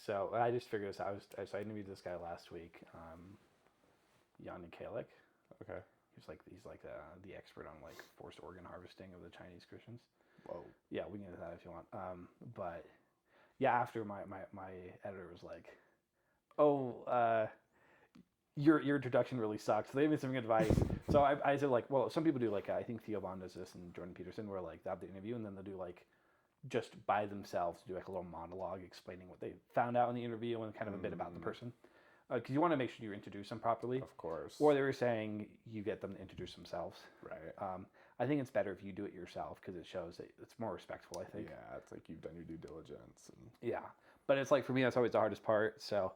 So I just figured this out. So I interviewed this guy last week, Jan Kalik. Okay. He's like the expert on like forced organ harvesting of the Chinese Christians. Whoa. Yeah, we can get into that if you want. But yeah, after my editor was like, "Oh, your introduction really sucks." So they gave me some advice. So I said like, well, some people do like I think Theo Von does this and Jordan Peterson, where like they have the interview and then they'll do like just by themselves do like a little monologue explaining what they found out in the interview and kind of a bit about the person. Because you want to make sure you introduce them properly. Of course. Or they were saying you get them to introduce themselves. Right. I think it's better if you do it yourself because it shows that it's more respectful, I think. Yeah, it's like you've done your due diligence. And... Yeah. But it's like, for me, that's always the hardest part. So,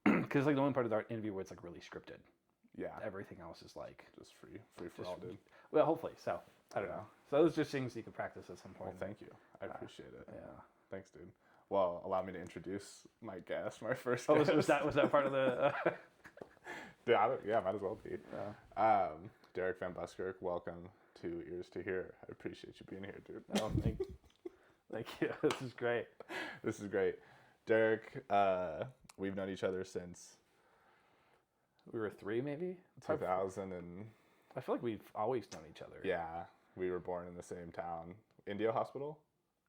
because it's like the only part of the interview where it's like really scripted. Yeah. Everything else is like... Just free for all, dude. Well, hopefully. So, I don't know. So those are just things you can practice at some point. Well, thank you. I appreciate it. Yeah. Thanks, dude. Well, allow me to introduce my guest, my first guest. Was that part of the... Yeah, might as well be. Yeah. Derek VanBuskirk, welcome to Ears to Hear. I appreciate you being here, dude. Oh, thank you. This is great. This is great. Derek, we've known each other since... We were 3, maybe? 2000 and... I feel like we've always known each other. Yeah. We were born in the same town. Indio Hospital?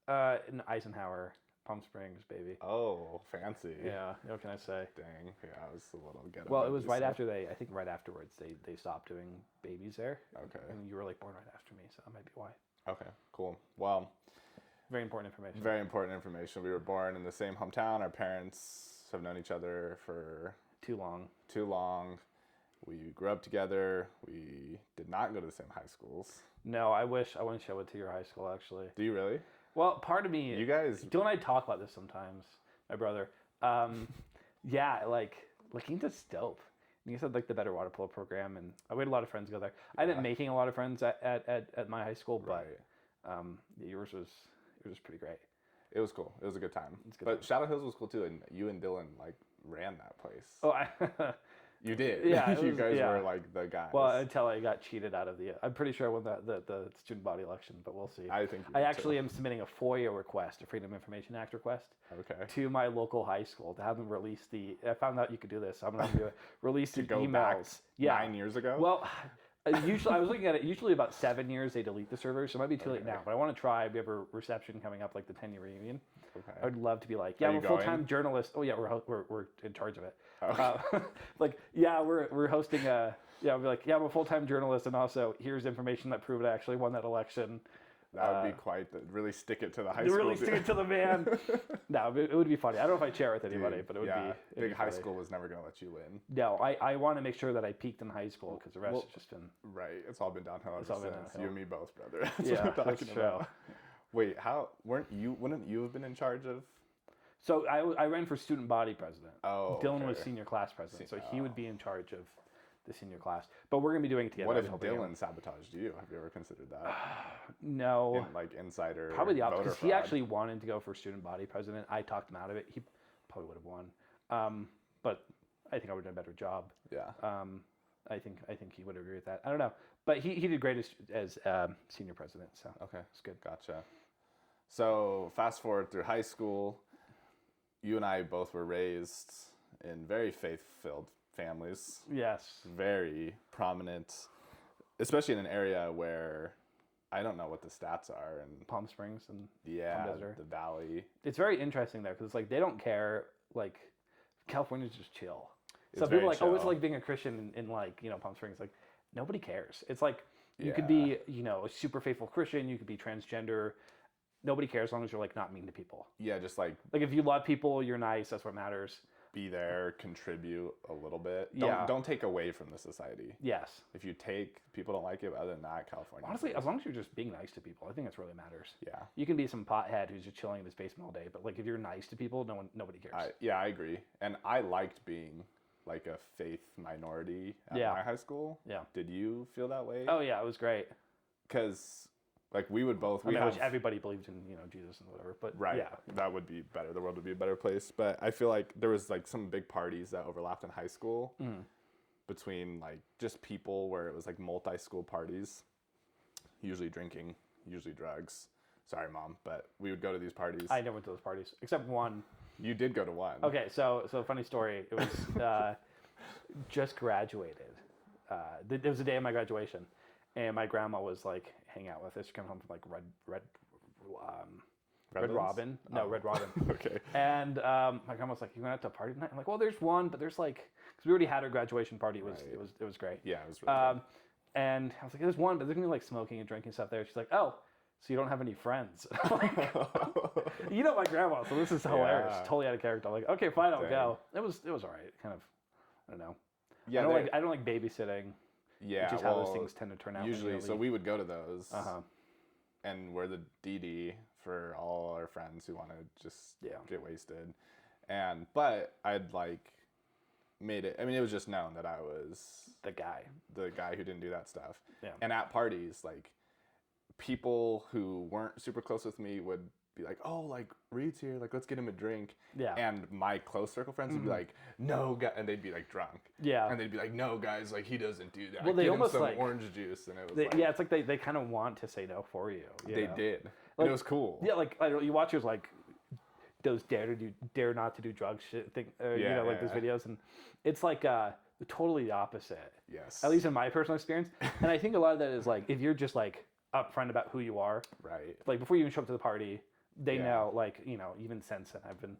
In Eisenhower. Palm Springs, baby. Oh, fancy. Yeah, what can I say? Dang, yeah, I was a little ghetto. Well, it was right after I think right afterwards, they stopped doing babies there. Okay. And you were like born right after me, so that might be why. Okay, cool. Well. Very important information. Very important information. We were born in the same hometown. Our parents have known each other for... Too long. We grew up together. We did not go to the same high schools. No, I wish I went to your high school, actually. Do you really? Well, part of me... You guys... Dylan and I talk about this sometimes, my brother. Yeah, like, Quinta's dope. You said, like, the Better Water Polo program, and we had a lot of friends go there. I ended up making a lot of friends at my high school, but yours was pretty great. It was cool. It was a good time. But Shadow Hills was cool, too, and you and Dylan, like, ran that place. Oh, You did. Yeah. You guys were like the guys. Well, until I got cheated out of the... I'm pretty sure I won the student body election, but we'll see. I think I actually am submitting a FOIA request, a Freedom of Information Act request, to my local high school to have them release the... I found out you could do this, so I'm going to do it. Release the go emails. Back 9 years ago? Well, usually I was looking at it. Usually about 7 years they delete the server, so it might be too late now. But I want to try. We have a reception coming up, like the 10-year reunion. Okay. I would love to be like, yeah, I'm a full-time journalist. Oh yeah, we're in charge of it. Okay. Like, yeah, we're hosting a. Yeah, I'll be like, yeah, I'm a full-time journalist, and also here's information that proved I actually won that election. That would be quite really stick it to the high school. Really stick it to the man. No, it would be funny. I don't know if I'd share it with anybody, but it would be. Big high school was never going to let you win. No, I want to make sure that I peaked in high school because the rest has just been. Right, it's all been downhill ever since. You and me both, brother. That's what I'm talking about. Wait, wouldn't you have been in charge of? So I ran for student body president. Oh, Dylan was senior class president, so he would be in charge of the senior class. But we're gonna be doing it together. What if Dylan sabotaged you? Have you ever considered that? No. Like insider. Probably the opposite. Because he actually wanted to go for student body president. I talked him out of it. He probably would have won. But I think I would have done a better job. Yeah. I think he would agree with that. I don't know, but he did great as senior president. So okay, it's good. Gotcha. So fast forward through high school, you and I both were raised in very faith-filled families. Yes. Very prominent, especially in an area where I don't know what the stats are. And Palm Springs and Palm Desert. The Valley. It's very interesting there because it's like they don't care. Like California's just chill. It's so people are like, chill. oh, it's like being a Christian in like Palm Springs. Like nobody cares. It's like you could be a super faithful Christian. You could be transgender. Nobody cares as long as you're like not mean to people. Yeah, just like if you love people, you're nice. That's what matters. Be there, contribute a little bit. Yeah. Don't take away from the society. Yes. If you people don't like it. Other than that, California. Honestly, as long as you're just being nice to people, I think that's really matters. Yeah. You can be some pothead who's just chilling in his basement all day, but like if you're nice to people, nobody cares. I agree, and I liked being like a faith minority at my high school. Yeah. Did you feel that way? Oh yeah, it was great. Because like we would both. I wish everybody believed in Jesus and whatever, but right, that would be better. The world would be a better place. But I feel like there was like some big parties that overlapped in high school between like just people where it was like multi-school parties, usually drinking, usually drugs. Sorry, Mom, but we would go to these parties. I never went to those parties except one. You did go to one. Okay, so funny story. It was just graduated. It was the day of my graduation, and my grandma was like hanging out with us. She came home from like Red Robin. No, Red Robin. Okay. And my grandma was like, "You went out to a party tonight?" I'm like, "Well, there's one, but there's like, because we already had our graduation party. It was great." Yeah, it was really good. And I was like, "There's one, but there's gonna be like smoking and drinking stuff there." She's like, "Oh, so you don't have any friends?" I'm like, you know my grandma, so this is hilarious. Yeah. Totally out of character. I'm like, "Okay, fine, I'll Dang. go." It was all right. Kind of, I don't know. Yeah, I don't like babysitting. Yeah, which is how those things tend to turn out. Usually, so we would go to those, Uh-huh. and we're the DD for all our friends who want to just get wasted. But I'd like made it. I mean, it was just known that I was the guy who didn't do that stuff. Yeah. And at parties, like people who weren't super close with me would be like, "Oh, like Reed's here, like let's get him a drink." Yeah. And my close circle friends would be like, "No, and they'd be like drunk. Yeah. And they'd be like, "No, guys, like he doesn't do that. Well, they Get almost him some like orange juice," and it was yeah, it's like they kind of want to say no for you. They did. Like, and it was cool. Yeah, like you watch those like those dare not to do drugs shit thing, you know, like those videos, and it's like totally the opposite. Yes. At least in my personal experience, and I think a lot of that is like if you're just like upfront about who you are, right? Like before you even show up to the party, they know, like, you know, even since then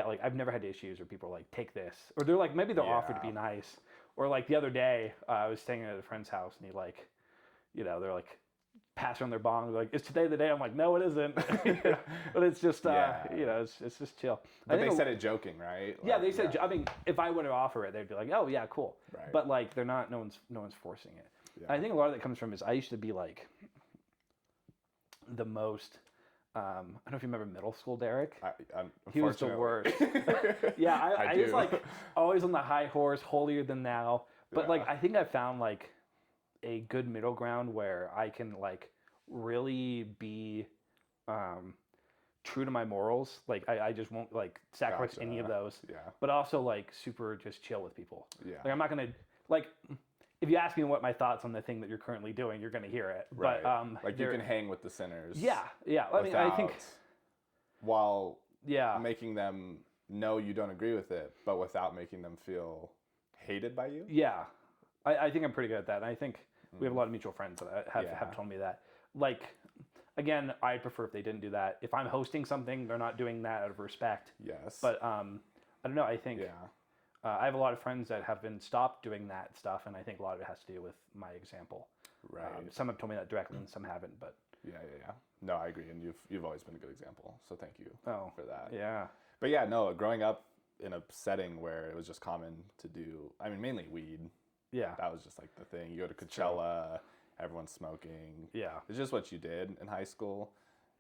like I've never had issues where people are like, take this, or they're like, maybe they'll offer to be nice, or like the other day I was staying at a friend's house and he like, you know, they're like passing on their bong, they're like, "Is today the day?" I'm like, "No, it isn't." But it's just you know, it's just chill. But they said it joking, right? Like, yeah, they said. I mean, if I were to offer it, they'd be like, "Oh yeah, cool." Right. But like, they're not. No one's forcing it. Yeah. I think a lot of that comes from is I used to be like the most. I don't know if you remember middle school Derek. He was the worst. Yeah, I was like always on the high horse, holier than thou. But like, I think I found like a good middle ground where I can like really be true to my morals. Like I just won't like sacrifice any of those. Yeah. But also like super just chill with people. Yeah. Like I'm not gonna like. If you ask me what my thoughts on the thing that you're currently doing, you're going to hear it. Right. But like you can hang with the sinners. Yeah, yeah. I mean, I think while making them know you don't agree with it, but without making them feel hated by you. Yeah, I think I'm pretty good at that. And I think we have a lot of mutual friends that have told me that. Like, again, I prefer if they didn't do that. If I'm hosting something, they're not doing that out of respect. Yes. But I don't know. I think. Yeah. I have a lot of friends that have been stopped doing that stuff, and I think a lot of it has to do with my example. Right. Some have told me that directly, and some haven't. But yeah. No, I agree, and you've always been a good example. So thank you for that. Yeah. But yeah, no, growing up in a setting where it was just common to do. I mean, mainly weed. Yeah. That was just like the thing. You go to Coachella, everyone's smoking. Yeah. It's just what you did in high school.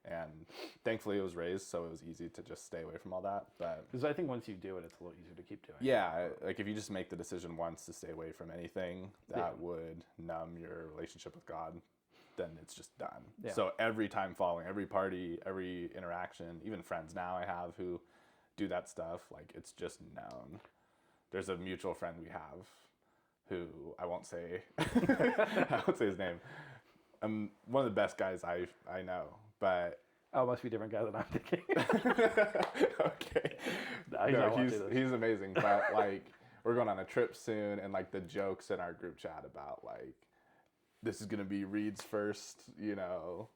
And thankfully it was raised, so it was easy to just stay away from all that. But because I think once you do it, it's a little easier to keep doing. Yeah, like if you just make the decision once to stay away from anything that would numb your relationship with God, then it's just done. Yeah. So every time following, every party, every interaction, even friends now I have who do that stuff, like it's just known. There's a mutual friend we have who I won't say his name. One of the best guys I know. But it must be a different guy than I'm thinking. Okay. No, he's amazing. But like we're going on a trip soon, and like the jokes in our group chat about like this is gonna be Reed's first, you know,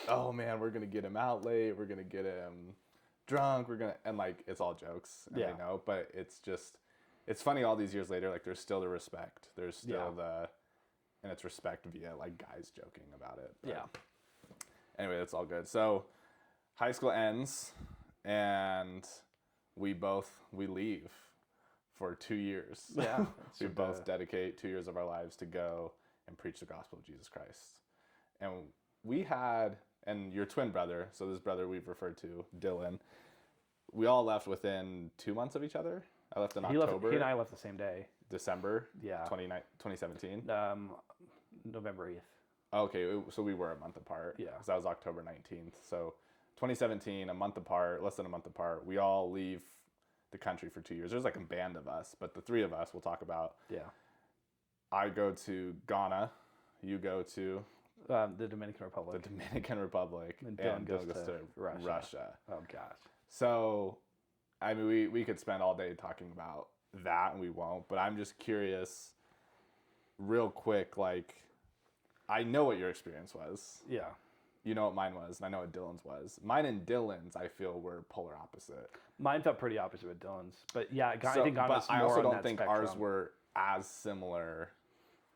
oh man, we're gonna get him out late, we're gonna get him drunk, and like it's all jokes, and they know, but it's funny all these years later, like there's still the respect. There's still and it's respect via like guys joking about it. But anyway, that's all good. So high school ends and we leave for 2 years. Yeah. We both dedicate 2 years of our lives to go and preach the gospel of Jesus Christ. And we had, and your twin brother, so this brother we've referred to, Dylan, we all left within 2 months of each other. I left in October. He and I left the same day. December 2017. November 8th. Okay, so we were a month apart. Yeah. Because that was October 19th. So 2017, a month apart, less than a month apart, we all leave the country for 2 years. There's like a band of us, but the three of us we'll talk about. Yeah. I go to Ghana. You go to? The Dominican Republic. The Dominican Republic. And Dylan goes to Russia. Oh, gosh. So I mean, we could spend all day talking about that, and we won't. But I'm just curious, real quick. Like, I know what your experience was. Yeah. You know what mine was, and I know what Dylan's was. Mine and Dylan's, I feel, were polar opposite. Mine felt pretty opposite with Dylan's, but yeah, I think but Ghana's I more also on don't that think spectrum ours were as similar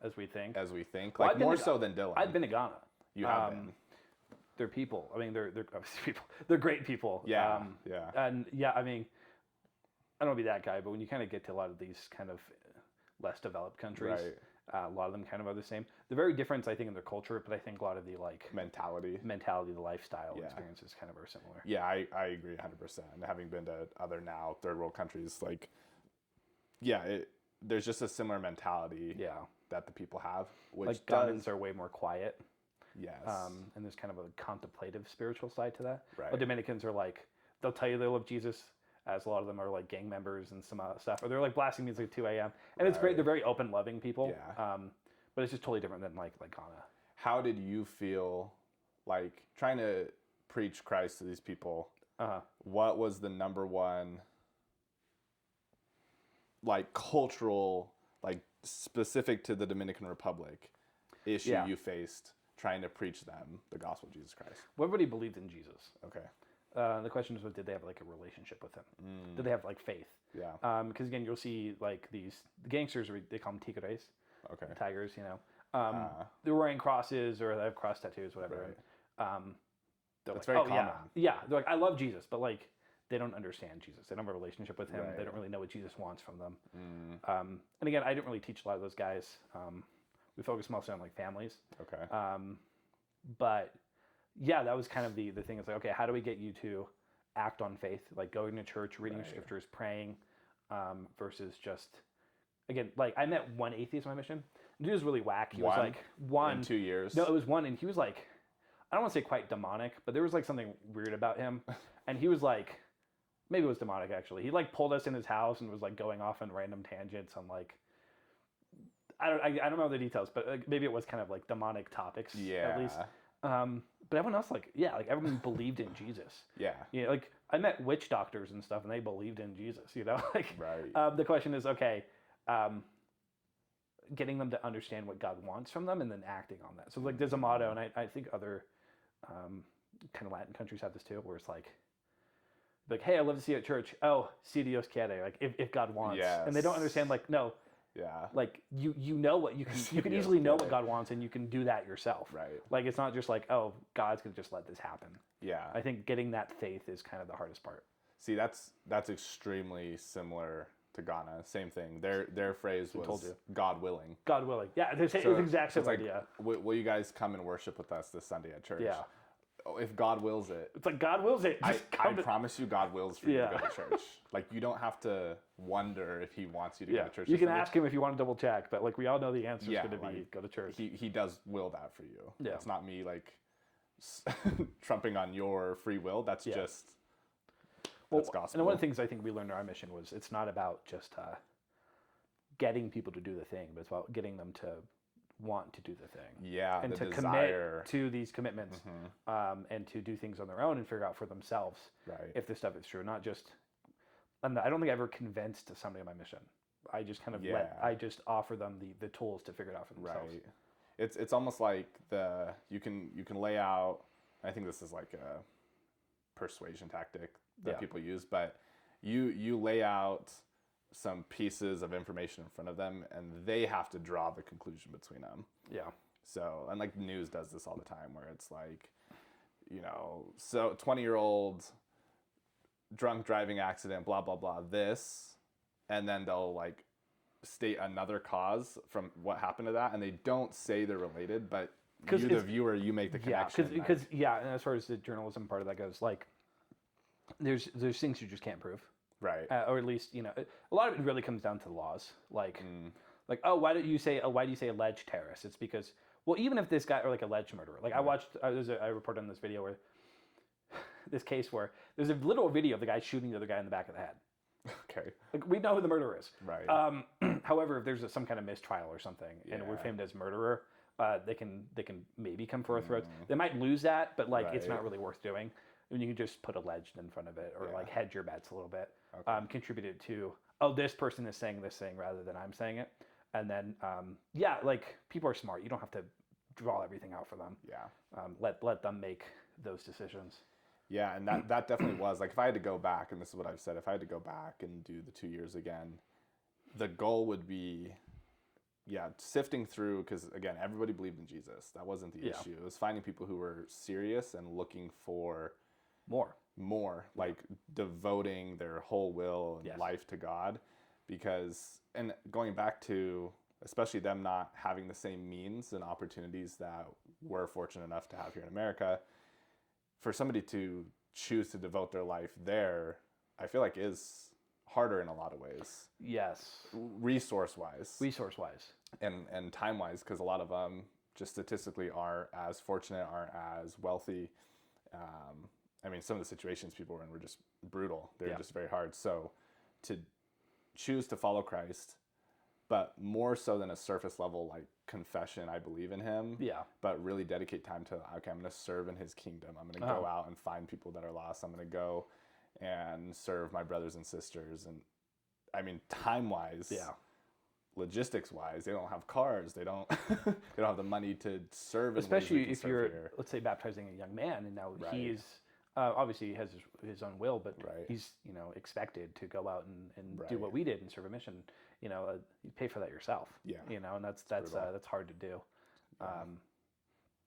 as we think. Like I've been more to- so than Dylan. I've been to Ghana. You have been. They're people. I mean, they're obviously people. They're great people. Yeah, yeah. And yeah, I mean, I don't want to be that guy, but when you kind of get to a lot of these kind of less developed countries, Right. a lot of them kind of are the same. They're very different, I think, in their culture, but I think a lot of the mentality, the lifestyle Yeah. experiences kind of are similar. Yeah, I agree 100%. And having been to other now third world countries, like, yeah, there's just a similar mentality Yeah. that the people have, which Like Ghanaians are way more quiet. Yes. And there's kind of a contemplative spiritual side to that. Right. But Dominicans are like, they'll tell you they love Jesus, as a lot of them are like gang members and some stuff, or they're like blasting music at 2 a.m. And it's great. Right. They're very open, loving people. Yeah. But it's just totally different than like Ghana. How did you feel like trying to preach Christ to these people? What was the number one like cultural, like specific to the Dominican Republic issue you faced trying to preach them the gospel of Jesus Christ? Well, everybody believed in Jesus. Okay. The question is, did they have like a relationship with him? Did they have like faith? Yeah. Because again, you'll see like the gangsters, they call them tigres, Okay. tigers, you know. They're wearing crosses or they have cross tattoos, whatever. Right. And, they're That's like, very common. Yeah. They're like, I love Jesus, but like, they don't understand Jesus. They don't have a relationship with him. Right. They don't really know what Jesus wants from them. And again, I didn't really teach a lot of those guys. We focus mostly on like families. Okay. But yeah, that was kind of the thing. It's like, okay, how do we get you to act on faith? Like going to church, reading scriptures, praying, versus just, again, like I met one atheist on my mission. The dude was really whack. He was like one. In 2 years? No, it was one. And he was like, I don't want to say quite demonic, but there was like something weird about him. And he was like, maybe it was demonic actually. He like pulled us in his house and was like going off on random tangents on like, I don't know the details, but maybe it was kind of like demonic topics at least. But everyone else, like, yeah, like everyone believed in Jesus. Yeah. You know, like I met witch doctors and stuff and they believed in Jesus, you know, like, Right. The question is, okay, getting them to understand what God wants from them and then acting on that. So like there's a motto, and I think other kind of Latin countries have this too, where it's like, hey, I love to see you at church. Oh, si Dios quiere, like if God wants. Yes. And they don't understand, like, no, Yeah. like you know what you can Dios easily know quiere. what God wants and you can do that yourself. Right. Like it's not just like, oh, God's gonna just let this happen. Yeah. I think getting that faith is kind of the hardest part. See, that's extremely similar to Ghana. Same thing. Their phrase told was you. God willing. God willing. Yeah, it's the exact So same it's like, idea. will you guys come and worship with us this Sunday at church? Yeah. Oh, if God wills it. It's like God wills it. I Just come to- promise you God wills for you Yeah. to go to church. Like, you don't have to wonder if he wants you to go to church. You this can Sunday. ask him if you want to double check, but like we all know the answer is Yeah, going to be like, go to church. He does will that for you. Yeah. It's not me, like, trumping on your free will. That's just... That's gospel. And one of the things I think we learned in our mission was it's not about just getting people to do the thing, but it's about getting them to want to do the thing. Yeah, And the to desire. commit to these commitments and to do things on their own and figure out for themselves Right. if this stuff is true. Not just, I don't think I ever convinced somebody on my mission. I just kind of I just offer them the tools to figure it out for themselves. Right. It's almost like you can lay out. I think this is like a persuasion tactic that people use, but you lay out some pieces of information in front of them, and they have to draw the conclusion between them. Yeah. So, and like the news does this all the time, where it's like, so 20-year-old drunk driving accident, blah blah blah, this, and then they'll like state another cause from what happened to that, and they don't say they're related, but you, the viewer, you make the connection. Because and as far as the journalism part of that goes, like there's things you just can't prove, right? Or at least a lot of it really comes down to the laws, like oh, why do you say alleged terrorist? It's because, well, even if this guy or like alleged murderer, like I watched I reported on this video where this case where there's a literal video of the guy shooting the other guy in the back of the head. Okay. Like we know who the murderer is. Right. However, if there's some kind of mistrial or something, and we're famed as murderer, they can maybe come for our throats. They might lose that, but like it's not really worth doing. and you can just put a legend in front of it or Yeah. like hedge your bets a little bit. Okay. Contributed to, oh, this person is saying this thing rather than I'm saying it. And then, yeah, like people are smart. You don't have to draw everything out for them. Yeah. Let them make those decisions. Yeah, and that definitely was like if I had to go back, and this is what I've said, if I had to go back and do the 2 years again, the goal would be, yeah, sifting through, because again, everybody believed in Jesus. That wasn't the issue. It was finding people who were serious and looking for more, like devoting their whole will and life to God, because, and going back to especially them not having the same means and opportunities that we're fortunate enough to have here in America, for somebody to choose to devote their life there, I feel like is harder in a lot of ways. Yes. Resource-wise. And time-wise, because a lot of them just statistically aren't as fortunate, aren't as wealthy. I mean, some of the situations people were in were just brutal. They were just very hard. So to choose to follow Christ, but more so than a surface level like confession, I believe in him. Yeah. But really dedicate time to, okay, I'm going to serve in his kingdom. I'm going to go out and find people that are lost. I'm going to go and serve my brothers and sisters. And I mean, time-wise, logistics-wise, they don't have cars. They don't they don't have the money to serve. Especially if you're, let's say, baptizing a young man, and now he's obviously he has his own will, but he's expected to go out and do what we did and serve a mission. You pay for that yourself. Yeah. And that's hard to do.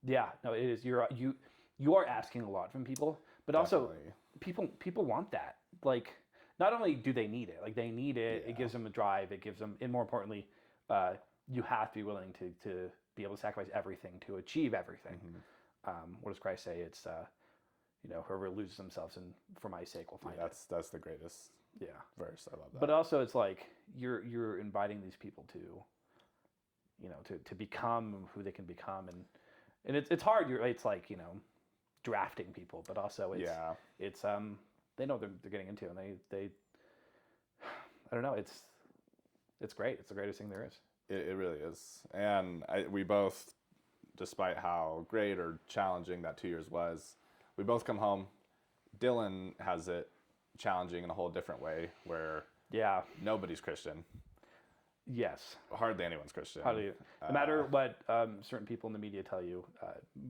No, it is. You are asking a lot from people, but also people want that. Like, not only do they need it, like they need it. It gives them a drive. It gives them, and more importantly, you have to be willing to be able to sacrifice everything to achieve everything. Mm-hmm. What does Christ say? It's whoever loses themselves and for my sake will find it. That's the greatest verse. I love that. But also it's like you're inviting these people to become who they can become, and it's hard. It's like drafting people, but also it's they know they're getting into, and they I don't know, it's great. It's the greatest thing there is. It really is. And we both, despite how great or challenging that 2 years was, we both come home. Dylan has it challenging in a whole different way, where nobody's Christian. Yes. Hardly anyone's Christian. No matter what certain people in the media tell you,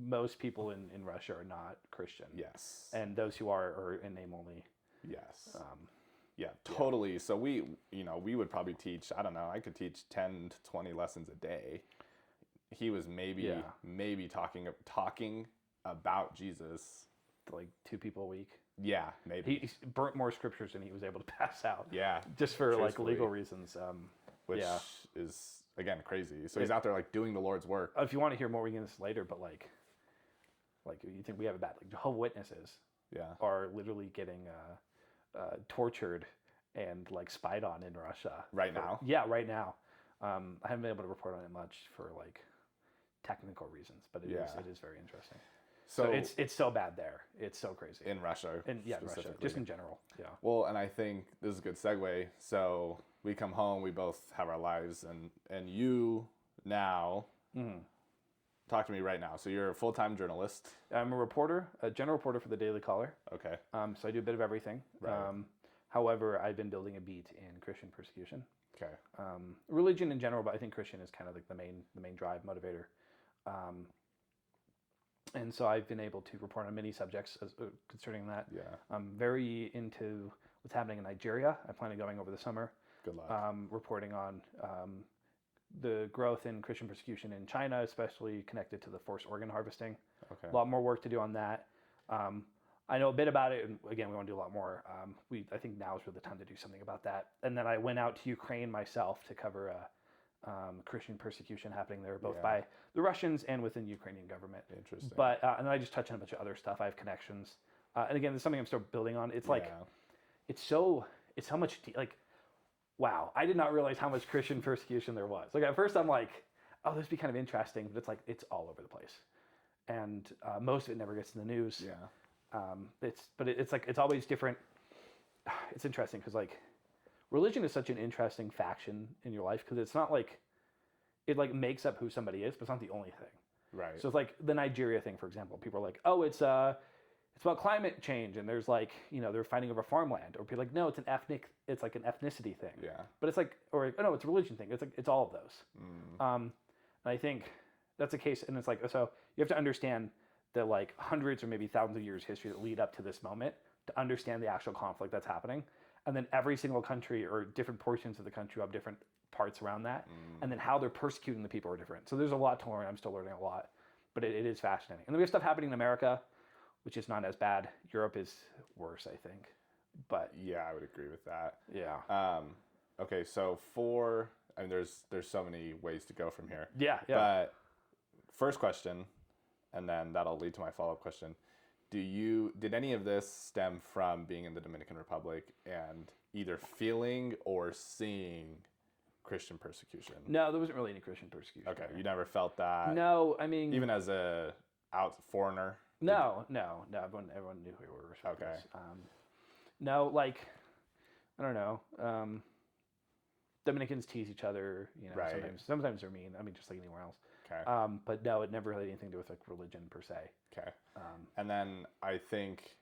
most people in Russia are not Christian. Yes. And those who are in name only. Yes. Totally. So we would probably teach, I don't know, I could teach 10 to 20 lessons a day. He was maybe talking about Jesus. Like 2 people a week. Yeah, maybe. He burnt more scriptures than he was able to pass out. Yeah. Just for like legal reasons. Which is, again, crazy. So he's out there like doing the Lord's work. If you want to hear more, we can get this later, but like you think we have it bad. Like Jehovah's Witnesses are literally getting tortured and like spied on in Russia. Right now? Yeah, right now. I haven't been able to report on it much for like technical reasons, but it is very interesting. So it's so bad there. It's so crazy. In Russia. In Russia. Just in general. Yeah. Well, and I think this is a good segue. So we come home, we both have our lives, and you now talk to me right now. So you're a full-time journalist. I'm a reporter, a general reporter for the Daily Caller. Okay. So I do a bit of everything. Right. However, I've been building a beat in Christian persecution. Okay. Religion in general, but I think Christian is kind of like the main drive motivator. And so I've been able to report on many subjects concerning that. Yeah. I'm very into what's happening in Nigeria. I plan on going over the summer. Good luck. Reporting on the growth in Christian persecution in China, especially connected to the forced organ harvesting. Okay. A lot more work to do on that. I know a bit about it, and again, we want to do a lot more. I think now is really the time to do something about that. And then I went out to Ukraine myself to cover Christian persecution happening there, both by the Russians and within the Ukrainian government. Interesting. But and then I just touch on a bunch of other stuff. I have connections, and again, there's something I'm still building on. It's like it's so much like, wow! I did not realize how much Christian persecution there was. Like at first, I'm like, oh, this would be kind of interesting, but it's like it's all over the place, and most of it never gets in the news. Yeah. It's like it's always different. It's interesting because like religion is such an interesting faction in your life because it's not like it like makes up who somebody is, but it's not the only thing. Right. So it's like the Nigeria thing, for example. People are like, oh, it's it's about climate change, and there's like, they're fighting over farmland, or people like, no, it's like an ethnicity thing. Yeah. But it's like, or no, it's a religion thing. It's like, it's all of those. And I think that's the case, and it's like, so you have to understand the like hundreds or maybe thousands of years history that lead up to this moment to understand the actual conflict that's happening. And then every single country or different portions of the country have different parts around that. And then how they're persecuting the people are different. So there's a lot to learn. I'm still learning a lot, but it is fascinating. And then we have stuff happening in America, which is not as bad. Europe is worse, I think. But yeah, I would agree with that. Yeah. Okay, so I mean, there's so many ways to go from here. Yeah. But first question, and then that'll lead to my follow-up question. Did any of this stem from being in the Dominican Republic and either feeling or seeing Christian persecution? No, there wasn't really any Christian persecution. Okay, there. you never felt that? No, I mean, even as a foreigner? No. Everyone knew who we were. Okay. No, like, I don't know. Dominicans tease each other. Right. Sometimes they're mean. I mean, just like anywhere else. Okay. But no, it never had anything to do with like religion per se. Okay. And then I think,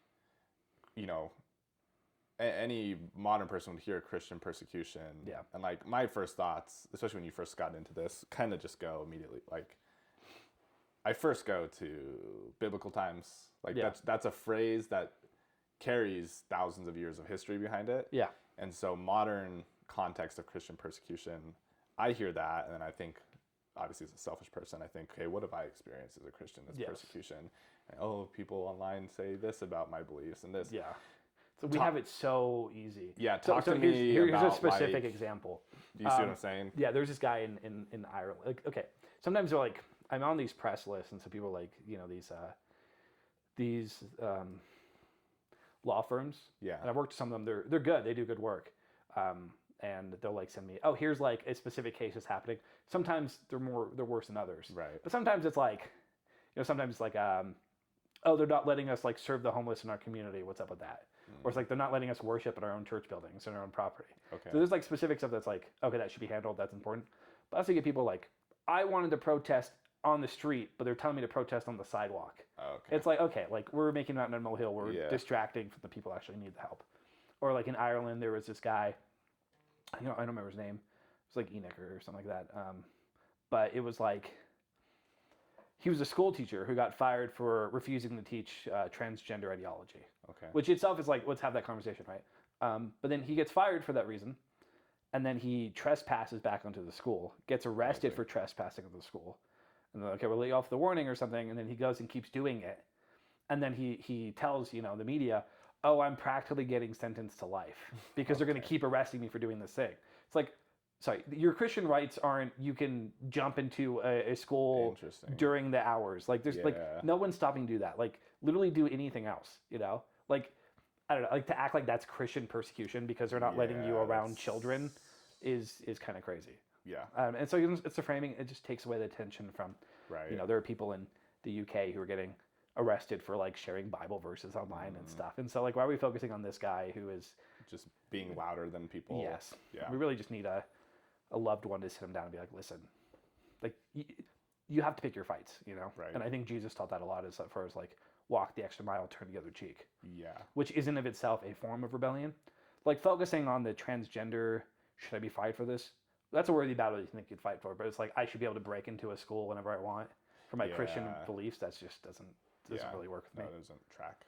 any modern person would hear Christian persecution. Yeah. And like my first thoughts, especially when you first got into this, kind of just go immediately. Like, I first go to biblical times. Like that's a phrase that carries thousands of years of history behind it. Yeah. And so modern context of Christian persecution, I hear that, and then I think, obviously as a selfish person, I think, okay, what have I experienced as a Christian as persecution? And, people online say this about my beliefs and this. Yeah. So we have it so easy. Yeah, talk to me here's about a specific example. Do you see what I'm saying? Yeah, there's this guy in Ireland. Like, okay, sometimes they're like, I'm on these press lists, and so people are like, these law firms. Yeah. And I've worked with some of them. They're good. They do good work. And they'll like send me, oh, here's like a specific case that's happening. Sometimes they're worse than others. Right. But sometimes it's like, sometimes it's like, oh, they're not letting us like serve the homeless in our community. What's up with that? Or it's like they're not letting us worship in our own church buildings and our own property. Okay. So there's like specific stuff that's like, okay, that should be handled. That's important. But I also get people like, I wanted to protest on the street, but they're telling me to protest on the sidewalk. Okay. It's like, okay, like we're making Mountain and Molehill. We're distracting from the people who actually need the help. Or like in Ireland, there was this guy, I don't remember his name. It was like Enoch or something like that. But it was like, he was a school teacher who got fired for refusing to teach transgender ideology. Okay. Which itself is like, let's have that conversation, right? But then he gets fired for that reason. And then he trespasses back onto the school, gets arrested for trespassing at the school. And they're like, okay, we'll let you off the warning or something. And then he goes and keeps doing it. And then he tells, the media, oh, I'm practically getting sentenced to life because they're going to keep arresting me for doing this thing. It's like, sorry, your Christian rights aren't, you can jump into a school during the hours. Like there's like, no one's stopping to do that. Like literally do anything else, like, I don't know, like to act like that's Christian persecution because they're not letting you around children is kind of crazy. Yeah. And so it's the framing. It just takes away the tension from, there are people in the UK who are getting arrested for like sharing Bible verses online and stuff. And so like, why are we focusing on this guy who is just being louder than people? Yes. Yeah. We really just need a loved one to sit him down and be like, listen, like you have to pick your fights, Right. And I think Jesus taught that a lot as far as like walk the extra mile, turn the other cheek. Yeah. Which is in of itself a form of rebellion. Like focusing on the transgender, should I be fight for this? That's a worthy battle you think you'd fight for, but it's like I should be able to break into a school whenever I want for my Christian beliefs. That just doesn't really work with me. No, it doesn't track.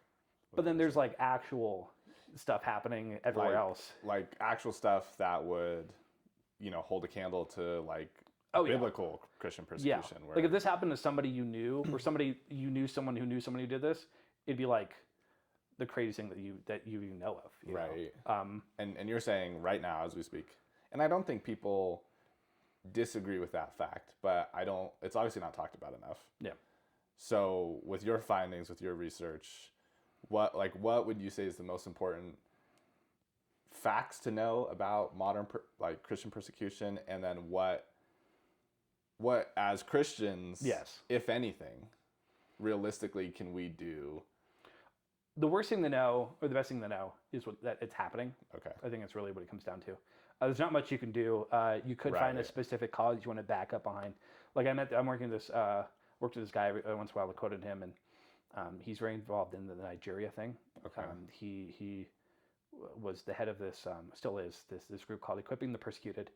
But then there's like actual stuff happening everywhere else. Like actual stuff that would, hold a candle to like biblical Christian persecution. Yeah. Where, like if this happened to somebody you knew, or somebody you knew someone who knew somebody who did this, it'd be like the craziest thing that you know of. Right. Know? And you're saying right now as we speak, and I don't think people disagree with that fact, but it's obviously not talked about enough. Yeah. So with your findings, with your research, what would you say is the most important facts to know about modern Christian persecution, and then what as Christians, if anything, realistically can we do? The worst thing to know, or the best thing to know, is that it's happening. Okay. I think that's really what it comes down to. There's not much you can do. You could find a specific cause you want to back up behind. Like I'm working with this, worked with this guy once in a while. I quoted him, and He's very involved in the Nigeria thing. Okay. He was the head of this, still is, this group called Equipping the Persecuted.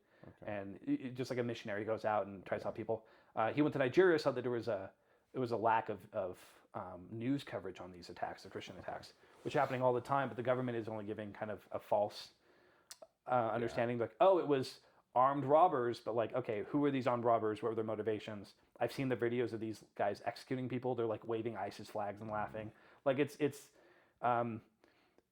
Okay. And just like a missionary goes out and tries to help people. He went to Nigeria, saw that there was a lack of news coverage on these attacks, the Christian attacks, which are happening all the time, but the government is only giving kind of a false understanding, like, oh, it was armed robbers, but like, okay, who were these armed robbers? What were their motivations? I've seen the videos of these guys executing people. They're like waving ISIS flags and laughing. Like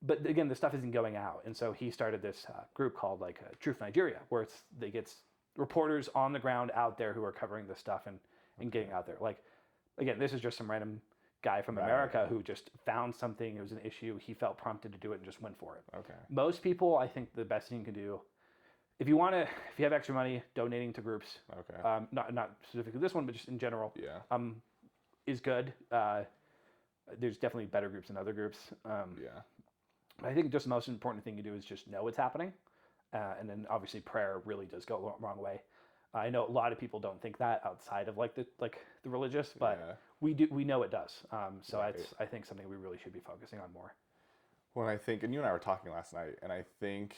but again, the stuff isn't going out. And so he started this group called like Truth Nigeria, where they get reporters on the ground out there who are covering this stuff and getting out there. Like, again, this is just some random guy from America who just found something, it was an issue, he felt prompted to do it and just went for it. Okay. Most people, I think the best thing you can do, if you have extra money, donating to groups, Okay. not specifically this one, but just in general, Yeah. is good. There's definitely better groups than other groups. Yeah. I think just the most important thing you do is just know what's happening. And then obviously prayer really does go a wrong way. I know a lot of people don't think that outside of the religious, but we know it does. So Right. it's, I think, something we really should be focusing on more. Well, I think, and you and I were talking last night, and I think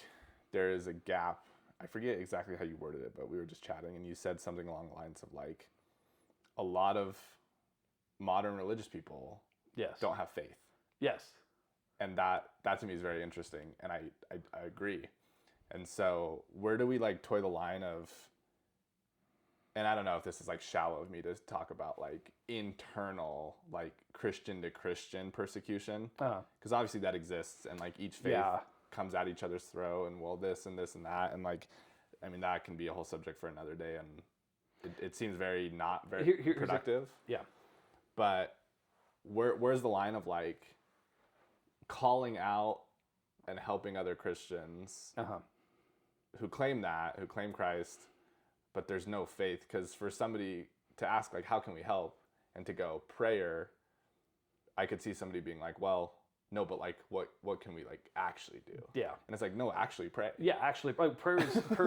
there is a gap. I forget exactly how you worded it, but we were just chatting, and you said something along the lines of like, a lot of modern religious people Yes. don't have faith. Yes. And that to me is very interesting, and I agree. And so where do we like toy the line of, and I don't know if this is like shallow of me to talk about like internal like Christian to Christian persecution, because obviously that exists, and like each faith comes at each other's throat, and well this and this and that, and like, I mean, that can be a whole subject for another day, and it seems very not very productive. But where's the line of like calling out and helping other Christians who claim Christ, but there's no faith? Because for somebody to ask like, how can we help, and to go prayer, I could see somebody being like, well, no, but like what can we like actually do? Yeah. And it's like, no, actually pray. Yeah, actually, prayer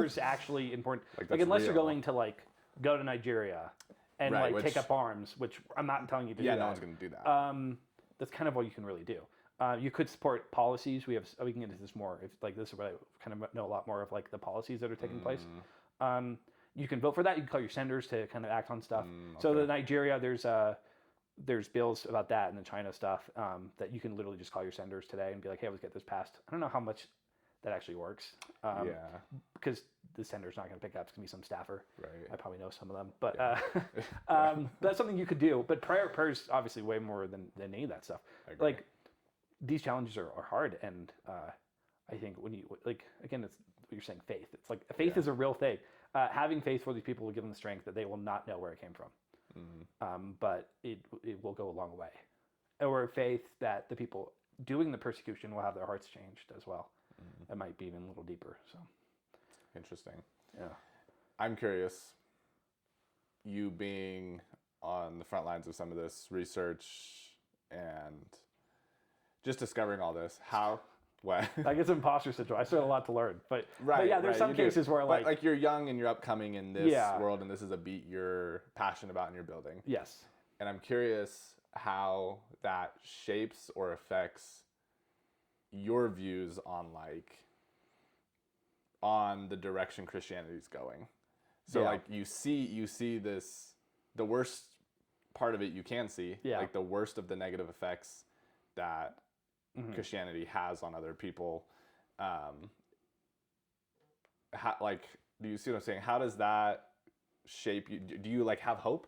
is actually important. Like unless you're going to like go to Nigeria and take up arms, which I'm not telling you to do. Yeah, no one's going to do that. That's kind of all you can really do. You could support policies. We can get into this more. If like this is what I kind of know a lot more of, like the policies that are taking place. You can vote for that. You can call your senators to kind of act on stuff. Okay. So the Nigeria, there's bills about that, and the China stuff that you can literally just call your senators today and be like, hey, let's get this passed. I don't know how much that actually works. Because the senator's not going to pick it up. It's going to be some staffer. Right. I probably know some of them. But that's something you could do. But prayer is obviously way more than any of that stuff. Like, these challenges are hard. And I think when you, like, again, it's what you're saying, faith. It's like, faith is a real thing. Having faith for these people will give them the strength that they will not know where it came from. But it will go a long way. Or faith that the people doing the persecution will have their hearts changed as well. It might be even a little deeper. So interesting. Yeah. I'm curious, you being on the front lines of some of this research and just discovering all this, how like it's imposter syndrome. I still have a lot to learn, but yeah, there's some cases where like you're young and you're upcoming in this world, and this is a beat you're passionate about and you're building. Yes. And I'm curious how that shapes or affects your views on the direction Christianity's going. So like you see this, the worst part of it you can see, like the worst of the negative effects that Christianity has on other people. Do you see what I'm saying? How does that shape you? Do you like have hope?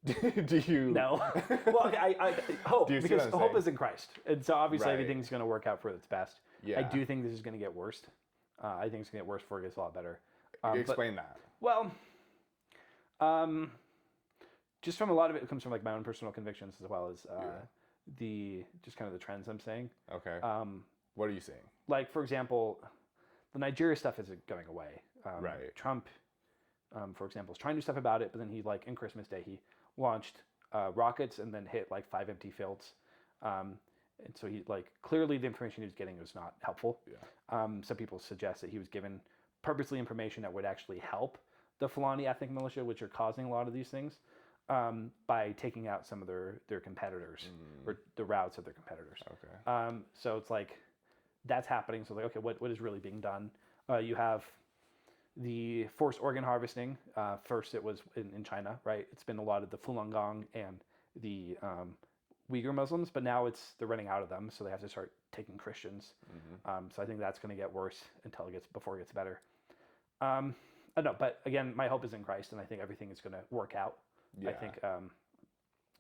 Do you? No. Well, I hope, because hope is in Christ, and so obviously everything's going to work out for its best. Yeah. I do think this is going to get worse. I think it's going to get worse before it gets a lot better. Explain that. Well, just from a lot of it comes from like my own personal convictions, as well as the just kind of the trends I'm saying. Okay. What are you saying? Like, for example, the Nigeria stuff isn't going away. Trump, for example, is trying to do stuff about it, but then he, like, in Christmas Day, he launched rockets and then hit like 5 empty fields. And so he, like, clearly the information he was getting was not helpful. Yeah. Some people suggest that he was given purposely information that would actually help the Fulani ethnic militia, which are causing a lot of these things. by taking out some of their competitors or the routes of their competitors. Okay. So it's like that's happening. So like, okay, what is really being done? You have the forced organ harvesting. First, it was in China, right? It's been a lot of the Falun Gong and the Uyghur Muslims, but now they're running out of them, so they have to start taking Christians. So I think that's going to get worse before it gets better. I don't know, but again, my hope is in Christ, and I think everything is going to work out. Yeah. I think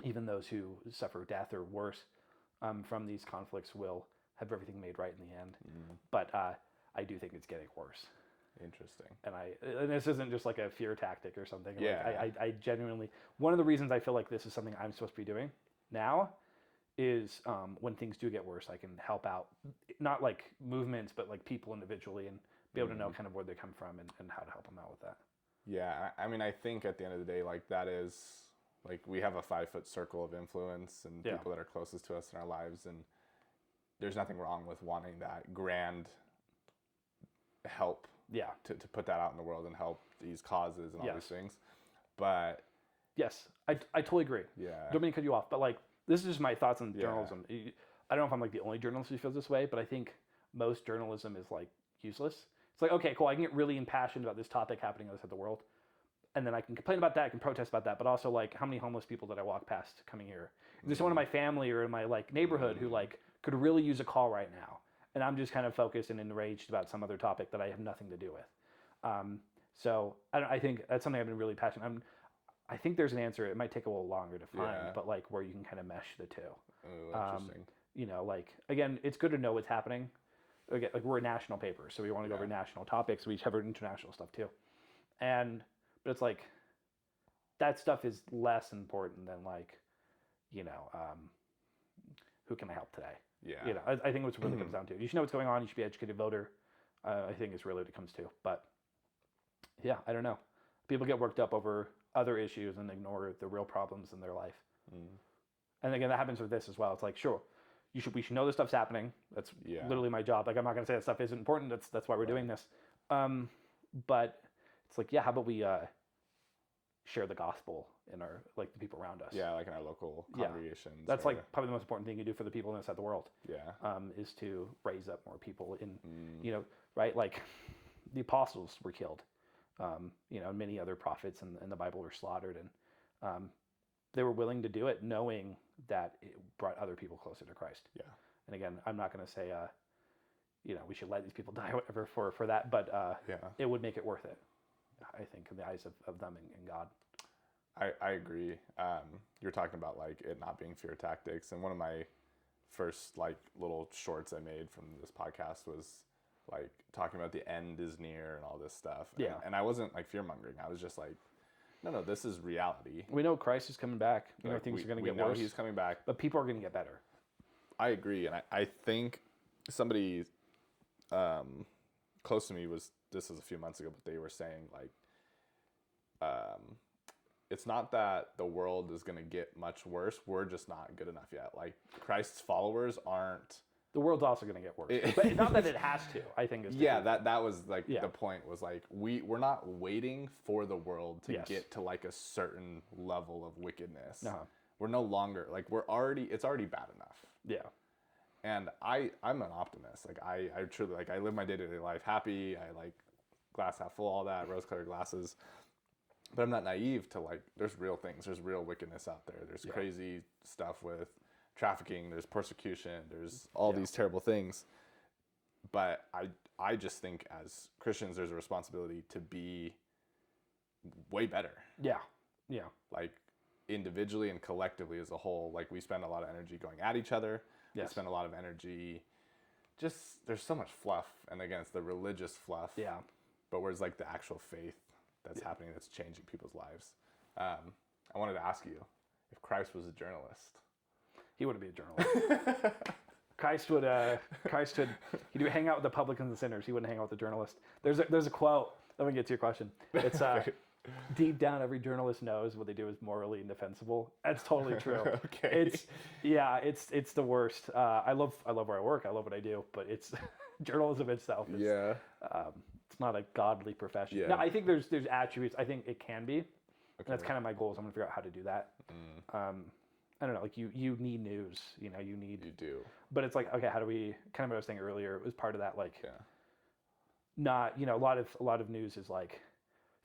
even those who suffer death or worse from these conflicts will have everything made right in the end. But I do think it's getting worse. Interesting. And this isn't just like a fear tactic or something. Yeah. Like I genuinely, one of the reasons I feel like this is something I'm supposed to be doing now is when things do get worse, I can help out, not like movements, but like people individually, and be able to know kind of where they come from and how to help them out with that. Yeah, I mean, I think at the end of the day, like that is, like we have a 5-foot circle of influence and people that are closest to us in our lives, and there's nothing wrong with wanting that grand help. Yeah. To put that out in the world and help these causes and all these things. But yes, I totally agree. Yeah. Don't mean to cut you off, but like this is just my thoughts on journalism. I don't know if I'm like the only journalist who feels this way, but I think most journalism is like useless. It's like, okay, cool, I can get really impassioned about this topic happening outside the world, and then I can complain about that, I can protest about that, but also like how many homeless people did I walk past coming here? There's someone in my family or in my like neighborhood who like could really use a call right now. And I'm just kind of focused and enraged about some other topic that I have nothing to do with. So I think that's something I've been really passionate. I think there's an answer. It might take a little longer to find, but like where you can kind of mesh the two. Oh, interesting. You know, like again, it's good to know what's happening. Again, like we're a national paper, so we want to go over national topics. We cover international stuff too, but it's like that stuff is less important than like, who can I help today? Yeah. I think what it really comes down to. You should know what's going on. You should be an educated voter. I think is really what it comes to. But yeah, I don't know. People get worked up over other issues and ignore the real problems in their life. And again, that happens with this as well. It's like, sure, we should know this stuff's happening. That's literally my job. Like, I'm not going to say that stuff isn't important. That's why we're doing this. But it's like, how about we share the gospel in our, like, the people around us. Yeah, like in our local congregations. That's like probably the most important thing you do for the people inside the world. Yeah. Is to raise up more people in, right? Like the apostles were killed, and many other prophets in the Bible were slaughtered, and they were willing to do it knowing that it brought other people closer to Christ. Yeah. And again, I'm not going to say, we should let these people die or whatever for that, but it would make it worth it, I think, in the eyes of them and God. I agree. You're talking about like it not being fear tactics, and one of my first like little shorts I made from this podcast was like talking about the end is near and all this stuff. And I wasn't like fear mongering. I was just like, no, this is reality. We know Christ is coming back. We know things are going to get worse. We know he's coming back, but people are going to get better. I agree, and I think somebody close to me this was a few months ago, but they were saying like, it's not that the world is going to get much worse. We're just not good enough yet. Like Christ's followers aren't. The world's also going to get worse, but not that it has to. I think. That was like the point. Was like we're not waiting for the world to get to like a certain level of wickedness. We're no longer like it's already bad enough. Yeah. And I'm an optimist. Like I truly like I live my day-to-day life happy. I like glass half full, all that, rose-colored glasses. But I'm not naive to like there's real things. There's real wickedness out there. There's crazy stuff with trafficking, there's persecution, there's all these terrible things. But I just think as Christians there's a responsibility to be way better. Yeah. Like individually and collectively as a whole. Like we spend a lot of energy going at each other. We spend a lot of energy there's so much fluff, and again it's the religious fluff. Yeah. But where's like the actual faith that's happening, that's changing people's lives. I wanted to ask you, if Christ was a journalist. He wouldn't be a journalist. Christ would he'd hang out with the publicans and sinners. He wouldn't hang out with the journalists. There's a quote. Let me get to your question. It's deep down every journalist knows what they do is morally indefensible. That's totally true. Okay. It's the worst. I love where I work. I love what I do, but it's journalism itself is it's not a godly profession. No, I think there's attributes. I think it can be. And that's kind of my goal is I'm going to figure out how to do that. I don't know, like you need news, you do. But it's like, okay, how do we, kind of what I was saying earlier, it was part of that, like, not, a lot of news is like,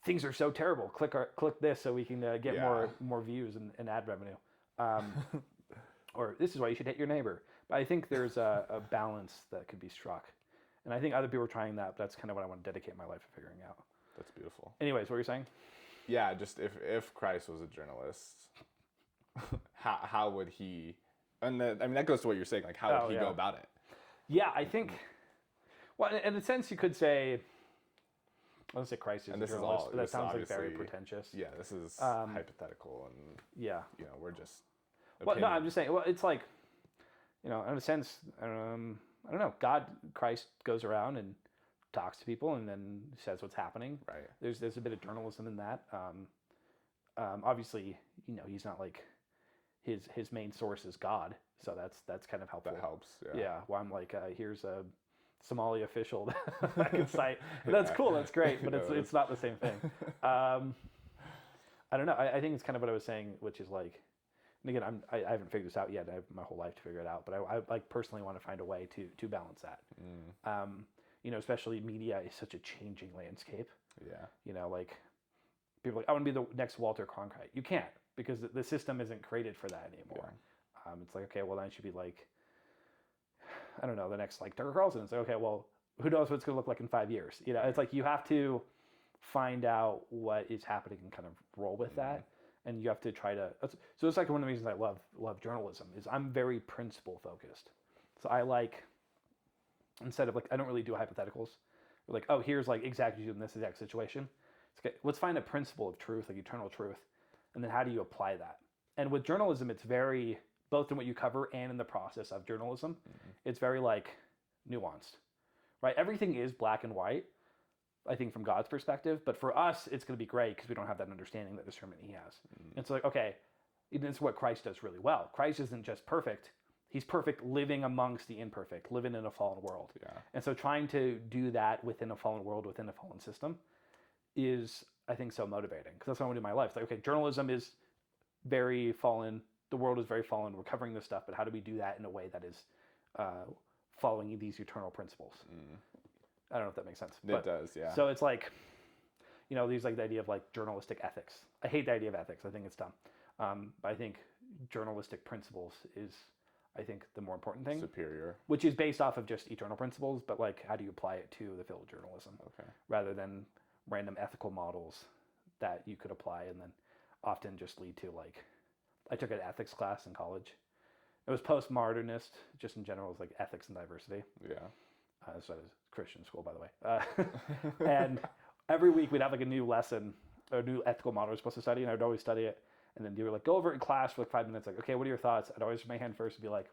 things are so terrible. Click this so we can get more views and ad revenue. Or this is why you should hit your neighbor. But I think there's a balance that could be struck. And I think other people are trying that, but that's kind of what I want to dedicate my life to figuring out. That's beautiful. Anyways, what were you saying? Yeah, just if Christ was a journalist, how would he, and that goes to what you're saying, like how would he go about it? Yeah, I think, well, in a sense you could say, I don't say Christ is a journalist, but that sounds like very pretentious. Yeah, this is hypothetical, and we're just. Well, no, I'm just saying. Well, it's like, in a sense, I don't know. Christ goes around and talks to people, and then says what's happening. Right. There's a bit of journalism in that. Obviously, he's not like his main source is God, so that's kind of helpful. That helps. Yeah. Yeah. Well, I'm like, here's a Somali official that I can cite. That's cool. That's great, but it's not the same thing. I don't know. I think it's kind of what I was saying, which is like, and again, I haven't figured this out yet. I have my whole life to figure it out, but I like personally want to find a way to balance that. Especially media is such a changing landscape. Yeah. Like people are like, I want to be the next Walter Cronkite. You can't, because the system isn't created for that anymore. Yeah. It's like, okay, well then it should be like, I don't know, the next like Tucker Carlson. It's like, okay, well, who knows what it's going to look like in 5 years? It's like you have to find out what is happening and kind of roll with that. And you have to try to, so it's like one of the reasons I love journalism is I'm very principle focused. So I like, instead of like, I don't really do hypotheticals. Like, oh, here's like exactly in this exact situation. It's okay, let's find a principle of truth, like eternal truth. And then how do you apply that? And with journalism, it's very, both in what you cover and in the process of journalism, it's very like nuanced, right? Everything is black and white, I think, from God's perspective, but for us, it's going to be gray because we don't have that understanding, that discernment he has. And so like, okay, it's what Christ does really well. Christ isn't just perfect. He's perfect living amongst the imperfect, living in a fallen world. Yeah. And so trying to do that within a fallen world, within a fallen system is, I think, so motivating, because that's what I want to do in my life. It's like, okay, journalism is very fallen. The world is very fallen. We're covering this stuff, but how do we do that in a way that is following these eternal principles? I don't know if that makes sense. It does, yeah. So it's like, there's like the idea of like journalistic ethics. I hate the idea of ethics. I think it's dumb. But I think journalistic principles is, I think, the more important thing. Superior. Which is based off of just eternal principles, but like, how do you apply it to the field of journalism? Okay. Rather than random ethical models that you could apply and then often just lead to like, I took an ethics class in college. It was postmodernist, just in general. It was like ethics and diversity. Yeah. So it was Christian school, by the way. And every week we'd have like a new lesson, a new ethical model we're supposed to study, and I'd always study it. And then you were like, go over it in class for like 5 minutes. Like, okay, what are your thoughts? I'd always raise my hand first and be like,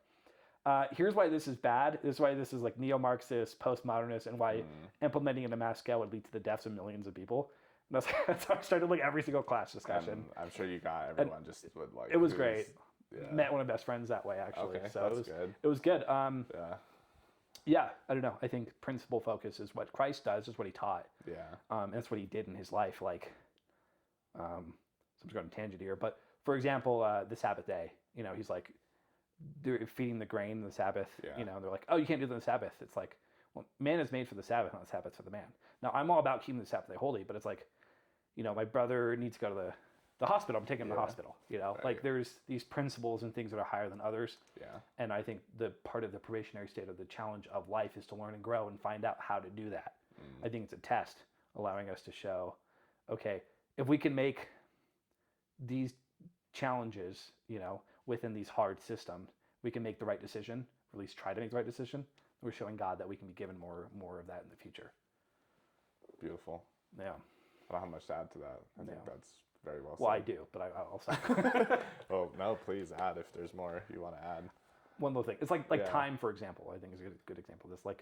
here's why this is bad. This is why this is like neo-Marxist, postmodernist, and why implementing it on a mass scale would lead to the deaths of millions of people. And that's how I started like every single class discussion. And I'm sure you got everyone just would like. It was great. Yeah. Met one of my best friends that way, actually. Okay, so that's good. It was good. Yeah, I don't know. I think principle focus is what Christ does, is what he taught. Yeah. And that's what he did in his life. Like, so I'm just going on a tangent here, but for example, the Sabbath day, he's like, they're feeding the grain in the Sabbath, they're like, oh, you can't do that on the Sabbath. It's like, well, man is made for the Sabbath, not the Sabbath for the man. Now, I'm all about keeping the Sabbath day holy, but it's like, my brother needs to go to the hospital. I'm taking him to the hospital, Right. Like there's these principles and things that are higher than others. Yeah. And I think the part of the probationary state, of the challenge of life, is to learn and grow and find out how to do that. I think it's a test allowing us to show, okay, if we can make these challenges, within these hard systems, we can make the right decision, or at least try to make the right decision. We're showing God that we can be given more of that in the future. Beautiful. Yeah. I don't have much to add to that. I think that's very well said. Well, I do, but I'll stop. Oh, no, please add if there's more you want to add. One little thing. It's like time, for example, I think is a good example of this. Like,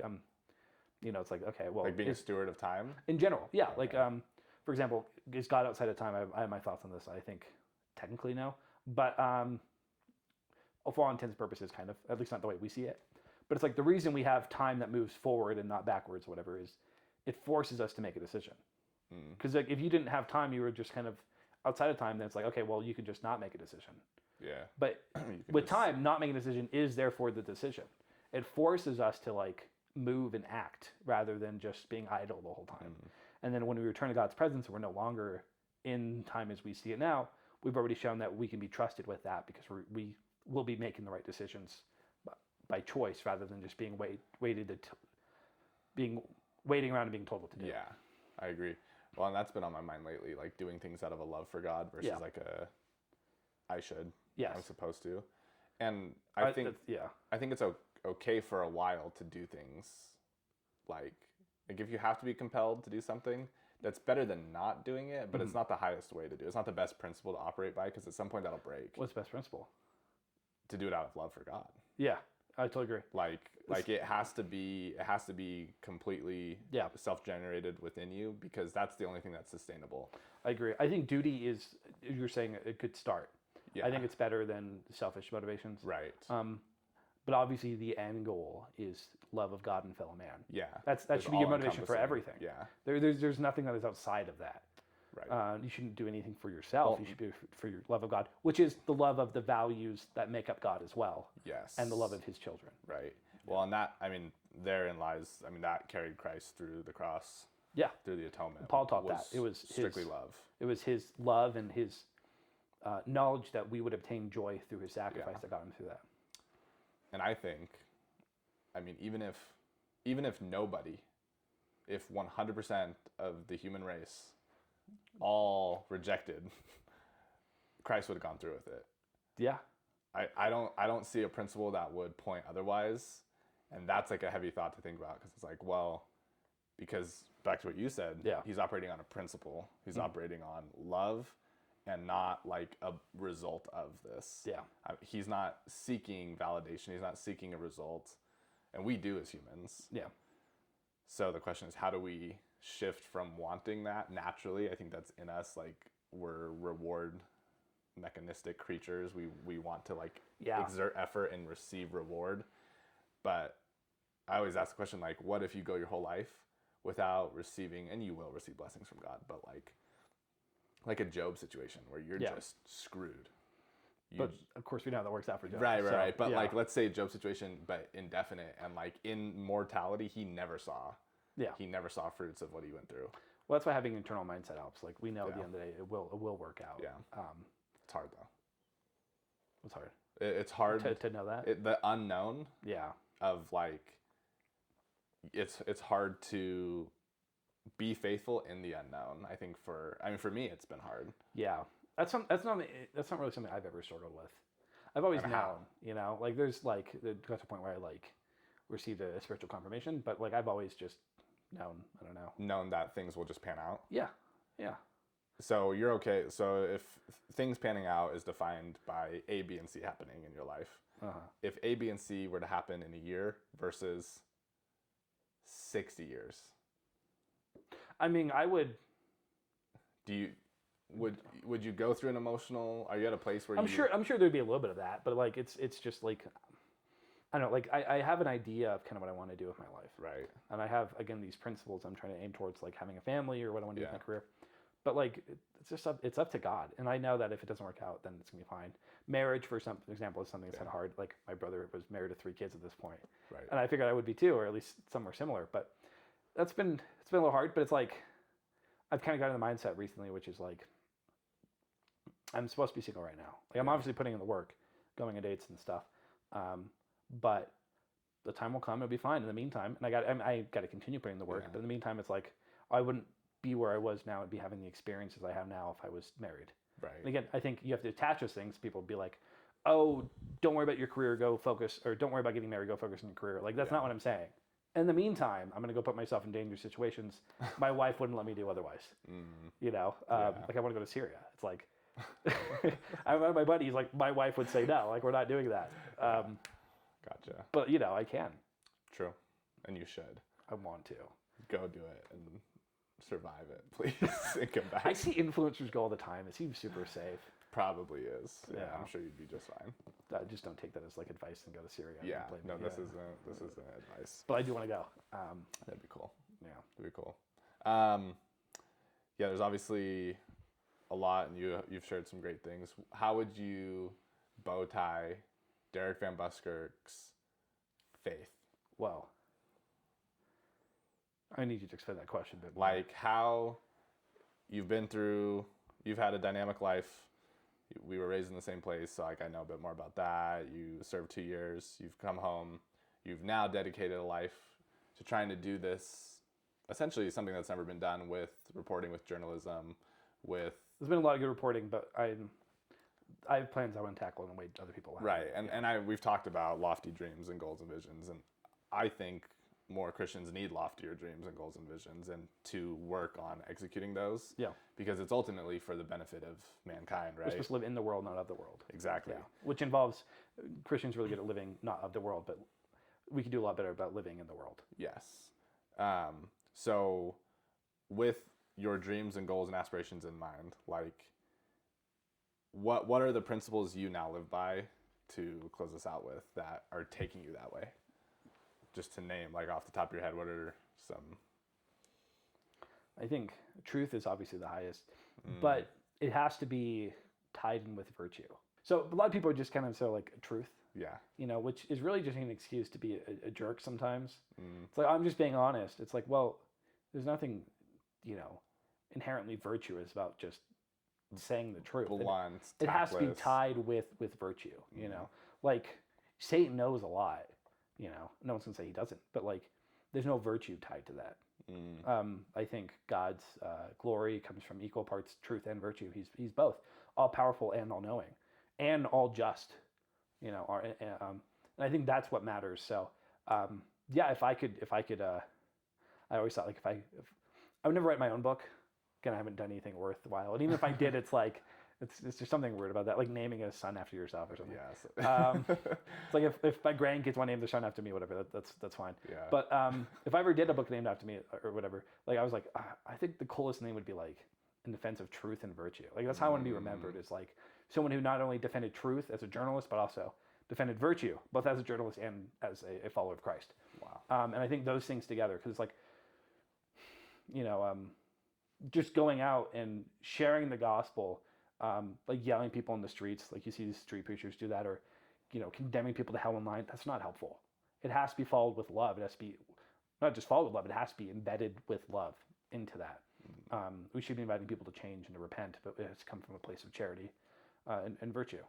it's like, okay, well. Like being a steward of time? In general, yeah. Like, for example, is God outside of time? I have my thoughts on this. I think technically no. But for all intents and purposes, kind of, at least not the way we see it. But it's like the reason we have time that moves forward and not backwards, whatever, is it forces us to make a decision. Because like if you didn't have time, you were just kind of outside of time, then it's like, okay, well, you can just not make a decision. Yeah. But with time, not making a decision is therefore the decision. It forces us to like move and act rather than just being idle the whole time. And then when we return to God's presence, we're no longer in time as we see it now. We've already shown that we can be trusted with that because we will be making the right decisions by choice rather than just being waiting around and being told what to do. Yeah, I agree. Well, and that's been on my mind lately, like doing things out of a love for God versus like I should. Yes. I'm supposed to. And I think it's okay for a while to do things like if you have to be compelled to do something, that's better than not doing it, but it's not the highest way to do it. It's not the best principle to operate by because at some point that'll break. What's the best principle? To do it out of love for God. Yeah, I totally agree. Like it has to be completely self-generated within you because that's the only thing that's sustainable. I agree. I think duty is, you're saying, a good start. Yeah. I think it's better than selfish motivations. Right. But obviously the end goal is love of God and fellow man. Yeah. That should be your motivation for everything. Yeah. There's nothing that is outside of that. Right. You shouldn't do anything for yourself. You should do it for your love of God, which is the love of the values that make up God as well. Yes. And the love of his children. Right. Well, and that, therein lies, that carried Christ through the cross. Yeah. Through the atonement. Paul taught that. It was strictly love. It was his love and his knowledge that we would obtain joy through his sacrifice that got him through that. And I think, even if nobody, if 100% of the human race all rejected, Christ would have gone through with it. Yeah. I don't see a principle that would point otherwise, and that's like a heavy thought to think about because it's like, well, because back to what you said, he's operating on a principle. He's operating on love and not like a result of this. Yeah. He's not seeking validation. He's not seeking a result, and we do as humans. Yeah. So the question is, how do we shift from wanting that naturally? I think that's in us. Like we're reward mechanistic creatures. We want to like exert effort and receive reward. But I always ask the question, like, what if you go your whole life without receiving, and you will receive blessings from God, but like a Job situation where you're just screwed. But of course we know how that works out for Job. Right. But like, let's say Job situation, but indefinite, and like in mortality, he never saw fruits of what he went through. Well, that's why having an internal mindset helps. Like we know at the end of the day, it will work out. Yeah. It's hard though. It's hard. It's hard to know that. The unknown. Yeah. Of like, it's hard to be faithful in the unknown. I think for me, it's been hard. Yeah. That's not really something I've ever struggled with. I've always known, like there's like there got to a point where I like received a spiritual confirmation, but like I've always just known that things will just pan out. Yeah. So you're okay. So if things panning out is defined by A, B, and C happening in your life, if A, B, and C were to happen in a year versus 60 years, I would. Would you go through an emotional? Are you at a place where I'm sure there'd be a little bit of that, but like it's just like I don't know, like I have an idea of kind of what I want to do with my life, right? And I have again these principles I'm trying to aim towards, like having a family or what I want to do with my career. But like it's up to God, and I know that if it doesn't work out, then it's gonna be fine. Marriage, for example, is something that's kind of hard. Like my brother was married to 3 kids at this point, right? And I figured I would be too, or at least somewhere similar. But it's been a little hard. But it's like I've kind of gotten in the mindset recently, which is like I'm supposed to be single right now. Like I'm obviously putting in the work, going on dates and stuff. But the time will come. It'll be fine. In the meantime, and I got to continue putting in the work. But in the meantime, it's like I wouldn't be where I was now and be having the experiences I have now if I was married. Right. And again, I think you have to attach those things. People be like, "Oh, don't worry about your career. Go focus," or "Don't worry about getting married. Go focus on your career." Like that's not what I'm saying. In the meantime, I'm going to go put myself in dangerous situations. My wife wouldn't let me do otherwise. Like I want to go to Syria. It's like. I have my buddies, like my wife would say no, like we're not doing that. Gotcha. But I can. True. And you should. I want to. Go do it and survive it, please. And come back. I see influencers go all the time. It seems super safe. Probably is. Yeah. I'm sure you'd be just fine. I just don't take that as like advice and go to Syria. Yeah. No, this isn't advice. But I do want to go. That'd be cool. Yeah. That'd be cool. There's obviously a lot, and you've shared some great things. How would you bow tie Derek VanBuskirk's faith? Well, I need you to explain that question a bit more. Like how you've had a dynamic life. We were raised in the same place, so like I know a bit more about that. You served 2 years. You've come home. You've now dedicated a life to trying to do this, essentially something that's never been done with reporting, with journalism, with... There's been a lot of good reporting, but I have plans I want to tackle in a way other people have. Right, and we've talked about lofty dreams and goals and visions, and I think more Christians need loftier dreams and goals and visions, and to work on executing those. Yeah. Because it's ultimately for the benefit of mankind, right? We're supposed to live in the world, not of the world. Exactly. Yeah. Which involves Christians really good at living not of the world, but we could do a lot better about living in the world. Yes. So with your dreams and goals and aspirations in mind, like what are the principles you now live by, to close this out with, that are taking you that way? Just to name, like off the top of your head, what are some? I think truth is obviously the highest, but it has to be tied in with virtue. So a lot of people are just kind of so like truth, Yeah. you know, which is really just an excuse to be a jerk sometimes. It's like, I'm just being honest. It's like, well, there's nothing, you know, inherently virtuous about just saying the truth. Blunt, It has to be tactless. tied with virtue, you know, like Satan knows a lot, you know, no one's gonna say he doesn't, but like there's no virtue tied to that. I think God's glory comes from equal parts truth and virtue. He's both all powerful and all knowing and all just, you know, and I think that's what matters. So yeah, if I could I always thought like if I would never write my own book. Again, I haven't done anything worthwhile, and even if I did, it's like it's just something weird about that, like naming a son after yourself or something. Yes. It's like if my grandkids want to name their son after me, whatever, that's fine. Yeah. But if I ever did a book named after me or whatever, like I was like, I think the coolest name would be like In Defense of Truth and Virtue. Like that's how I want to be remembered, is like someone who not only defended truth as a journalist, but also defended virtue, both as a journalist and as a follower of Christ. Wow. And I think those things together, because it's like, you know, just going out and sharing the gospel, like yelling people in the streets, like you see these street preachers do that, or, you know, condemning people to hell in line. That's not helpful. It has to be followed with love. It has to be not just followed with love. It has to be embedded with love into that. We should be inviting people to change and to repent, but it has to come from a place of charity and virtue.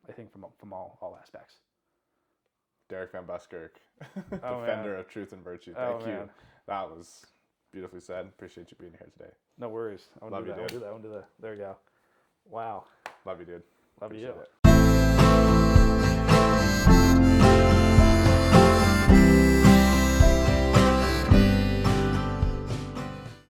I think from all aspects. Derek VanBuskirk, defender of truth and virtue. Thank you. That was beautifully said. Appreciate you being here today. No worries. Love you, dude. I'll do that. There you go. Wow. Love you, dude. Love Appreciate you. it.